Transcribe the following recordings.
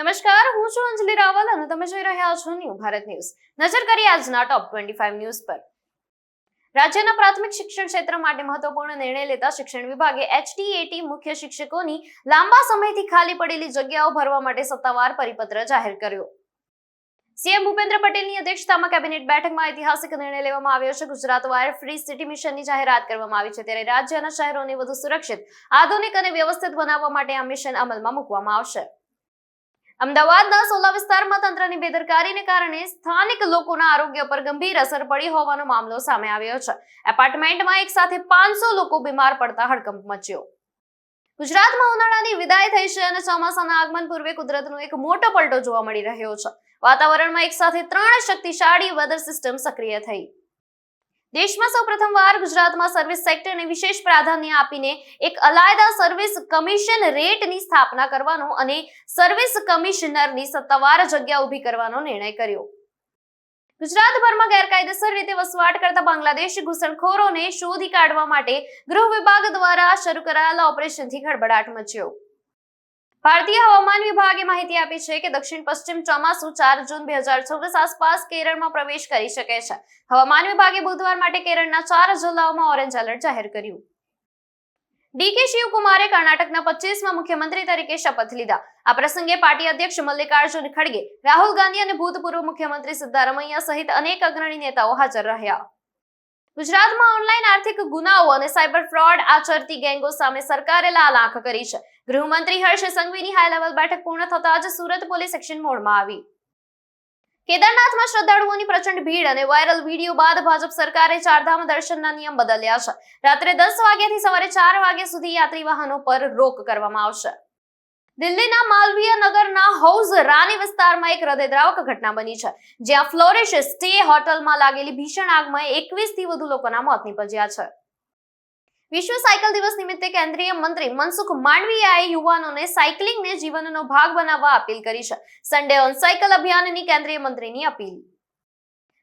નમસ્કાર, હું છું અંજલિ રાવલ અને તમે જોઈ રહ્યા છો ન્યૂ ભારત ન્યૂઝ. નજર કરીએ આજના ટોપ 25 ન્યૂઝ પર. રાજ્યના પ્રાથમિક શિક્ષણ ક્ષેત્ર માટે મહત્વપૂર્ણ નિર્ણય લેતા શિક્ષણ વિભાગે HTAT મુખ્ય શિક્ષકોની લાંબા સમયથી ખાલી પડેલી જગ્યાઓ ભરવા માટે સત્તાવાર પરિપત્ર જાહેર કર્યો. સીએમ ભૂપેન્દ્ર પટેલની અધ્યક્ષતામાં કેબિનેટ બેઠકમાં ઐતિહાસિક નિર્ણય લેવામાં આવ્યો છે. ગુજરાત વાયર ફ્રી સિટી મિશનની જાહેરાત કરવામાં આવી છે, ત્યારે રાજ્યના શહેરોને વધુ સુરક્ષિત, આધુનિક અને વ્યવસ્થિત બનાવવા માટે આ મિશન અમલમાં મૂકવામાં આવશે. અમદાવાદના સોલા વિસ્તારમાં તંત્રની બેદરકારીને કારણે સ્થાનિક લોકોના આરોગ્ય પર ગંભીર અસર પડી હોવાનો મામલો સામે આવ્યો છે. એપાર્ટમેન્ટમાં એક સાથે 500 લોકો બીમાર પડતા હડકંપ મચ્યો. ગુજરાતમાં ઉનાળાની વિદાય થઈ છે અને ચોમાસાના આગમન પૂર્વે કુદરતનો એક મોટો પલટો જોવા મળી રહ્યો છે. વાતાવરણમાં એક સાથે 3 શક્તિશાળી વેધર સિસ્ટમ સક્રિય થઈ. દેશમાં સૌ પ્રથમવાર ગુજરાતમાં સર્વિસ સેક્ટરને વિશેષ પ્રાધાન્ય આપીને એક અલાયદા સર્વિસ કમિશન રેટની સ્થાપના કરવાનો અને સર્વિસ કમિશનરની સત્તાવાર જગ્યા ઊભી કરવાનો નિર્ણય કર્યો. ગુજરાતભરમાં ગેરકાયદેસર રીતે વસવાટ કરતા બાંગ્લાદેશી ઘૂસણખોરોને શોધી કાઢવા માટે ગૃહ વિભાગ દ્વારા શરૂ કરાયેલા ઓપરેશનથી ખળભળાટ મચ્યો. ભારતીય હવામાન વિભાગે માહિતી આપી છે કે દક્ષિણ પશ્ચિમ ચોમાસું 4 જૂન 2026 આસપાસ કેરળમાં પ્રવેશ કરી શકે છે. હવામાન વિભાગે બુધવાર માટે કેરળના 4 જિલ્લાઓમાં ઓરેન્જ એલર્ટ જાહેર કર્યું. ડીકે શિવકુમારે કર્ણાટકના 25મા મુખ્યમંત્રી તરીકે શપથ લીધા. આ પ્રસંગે પાર્ટી અધ્યક્ષ મલ્લિકાર્જુન ખડગે, રાહુલ ગાંધી અને ભૂતપૂર્વ મુખ્યમંત્રી સિદ્ધારમૈયા સહિત અનેક અગ્રણી નેતાઓ હાજર રહ્યા. ગુજરાતમાં ઓનલાઈન આર્થિક ગુનાઓ અને સાયબર ફ્રોડ આચરતી ગેંગો સામે સરકારે લાલ આંખ કરી છે. ગૃહમંત્રી હર્ષ સંઘવીની હાઈ લેવલ બેઠક પૂર્ણ થતા જ સુરત પોલીસ એક્શન મોડમાં આવી. કેદારનાથમાં શ્રદ્ધાળુઓની પ્રચંડ ભીડ અને વાયરલ વિડીયો બાદ ભાજપ સરકારે ચારધામ દર્શનના નિયમ બદલ્યા છે. રાત્રે 10 વાગ્યાથી સવારે 4 વાગ્યા સુધી યાત્રી વાહનો પર રોક કરવામાં આવશે. દિલ્હીના માલવીય નગરના હૌઝ રાની વિસ્તારમાં એક હૃદયદ્રાવક ઘટના બની છે, જ્યાં ફ્લોરિશ સ્ટે હોટલમાં લાગેલી ભીષણ આગમાં 21 થી વધુ લોકોના મોત નીપજ્યા છે. વિશ્વ સાયકલ દિવસ નિમિત્તે કેન્દ્રીય મંત્રી મનસુખ માંડવિયાએ યુવાનોને સાયકલિંગને જીવનનો ભાગ બનાવવા અપીલ કરી છે. સન્ડે ઓન સાયકલ અભિયાનની કેન્દ્રીય મંત્રીની અપીલ.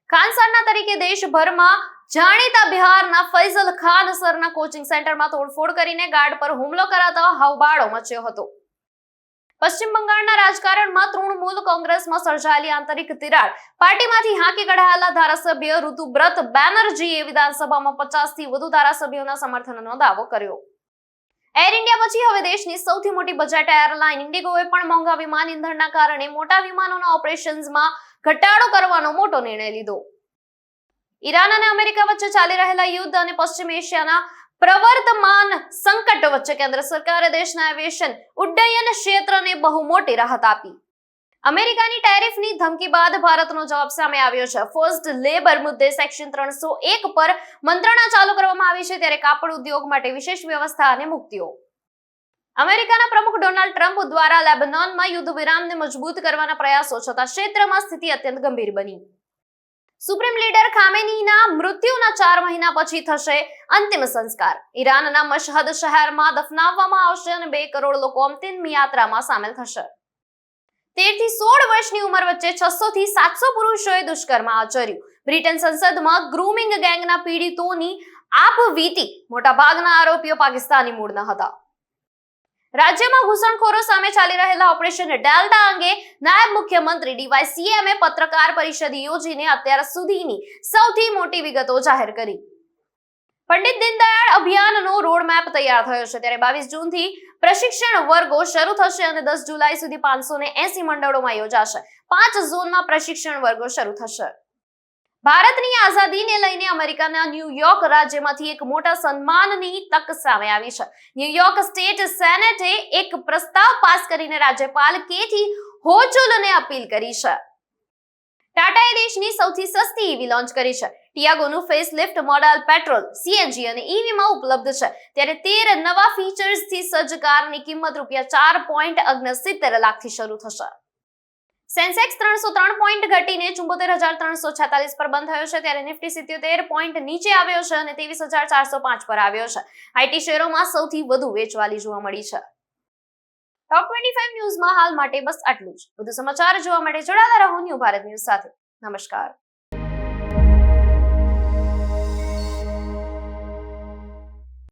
ખાનસરના તરીકે દેશભરમાં જાણીતા બિહારના ફૈઝલ ખાન સરના કોચિંગ સેન્ટરમાં તોડફોડ કરીને ગાર્ડ પર હુમલો કરાતા હોબાળો મચ્યો હતો. પશ્ચિમ બંગાળના રાજકારણમાં તૃણમૂલ કોંગ્રેસમાં સર્જાયેલી આંતરિક તિરાડ. પાર્ટીમાંથી હાંકી કઢાયેલા ધારાસભ્ય ઋતુબ્રત બેનર્જીએ વિધાનસભામાં 50 થી વધુ ધારાસભ્યોના સમર્થનનો દાવો કર્યો. એર ઇન્ડિયા પછી હવે દેશની સૌથી મોટી બજેટ એરલાઇન ઇન્ડિગોએ પણ મોંઘા વિમાન ઇંધણના કારણે મોટા વિમાનોના ઓપરેશન્સમાં ઘટાડો કરવાનો મોટો નિર્ણય લીધો. ઈરાન અને અમેરિકા વચ્ચે ચાલી રહેલા યુદ્ધ અને પશ્ચિમ એશિયાના પ્રવર્તમાન સંકટ વચ્ચે કેન્દ્ર સરકારે દેશના એવિએશન ઉડ્ડયન ક્ષેત્રને બહુ મોટી રાહત આપી. અમેરિકાની ટેરિફની ધમકી બાદ ભારતનો જવાબ સામે આવ્યો છે. ફોર્સ્ડ લેબર મુદ્દે સેક્શન 301 પર મંત્રણા ચાલુ કરવામાં આવી છે, ત્યારે કાપડ ઉદ્યોગ માટે વિશેષ વ્યવસ્થા અને મુક્તિઓ. અમેરિકાના પ્રમુખ ડોનાલ્ડ ટ્રમ્પ દ્વારા લેબનોનમાં યુદ્ધ વિરામને મજબૂત કરવાના પ્રયાસો છતાં ક્ષેત્રમાં સ્થિતિ અત્યંત ગંભીર બની. સુપ્રીમ લીડર ખામેનીના મૃત્યુના 4 મહિના પછી થશે અંતિમ સંસ્કાર. ઈરાનના મશહદ શહેરમાં દફનાવવામાં આવશે અને 2 કરોડ લોકો અંતિમ યાત્રામાં સામેલ થશે. 13 થી 16 વર્ષની ઉંમર વચ્ચે 600 થી 700 પુરુષોએ દુષ્કર્મ આચર્યું. બ્રિટન સંસદમાં ગ્રુમિંગ ગેંગના પીડિતોની આપવીતી. મોટાભાગના આરોપીઓ પાકિસ્તાની મૂળના હતા. રાજ્યમાં ઘૂસણખોરો સામે ચાલી રહેલા ઓપરેશન ડેલ્ટા અંગે નાયબ મુખ્યમંત્રી DYCMએ પત્રકાર પરિષદ યોજીને અત્યાર સુધીની સૌથી મોટી વિગતો જાહેર કરી. પંડિત દીનદયાળ અભિયાનનો રોડમેપ તૈયાર થયો છે, ત્યારે 22 જૂનથી પ્રશિક્ષણ વર્ગો શરૂ થશે અને 10 જુલાઈ સુધી 580 મંડળોમાં યોજાશે. 5 ઝોનમાં પ્રશિક્ષણ વર્ગો શરૂ થશે. ભારતની આઝાદીને લઈને અમેરિકાના ન્યુયોર્ક રાજ્યમાંથી એક મોટા સન્માનની તક સામે આવી છે. ન્યુયોર્ક સ્ટેટ સેનેટે એક પ્રસ્તાવ પાસ કરીને રાજ્યપાલ કેથી હોચુલને અપીલ કરી છે. ટાટાએ દેશની સૌથી સસ્તી ઈવી લોન્ચ કરી છે. ટિયાગોનું ફેસલિફ્ટ મોડલ પેટ્રોલ, CNG અને ઈવીમાં ઉપલબ્ધ છે, ત્યારે 13 નવા ફીચર્સથી સજ્જ કારની કિંમત ₹4.69 લાખથી શરૂ થશે. સેન્સેક્સ 303 પોઈન્ટ ઘટીને 74,346 પર બંધ થયો છે, ત્યારે નિફ્ટી 77 પોઈન્ટ નીચે આવ્યો છે અને 23,405 પર આવ્યો છે. આઈટી શેરોમાં સૌથી વધુ વેચવાલી જોવા મળી છે. ટોપ 25 ન્યૂઝમાં હાલ માટે બસ આટલું જ. વધુ સમાચાર જોવા માટે જોડાતા રહો ન્યૂ ભારત ન્યૂઝ સાથે. નમસ્કાર.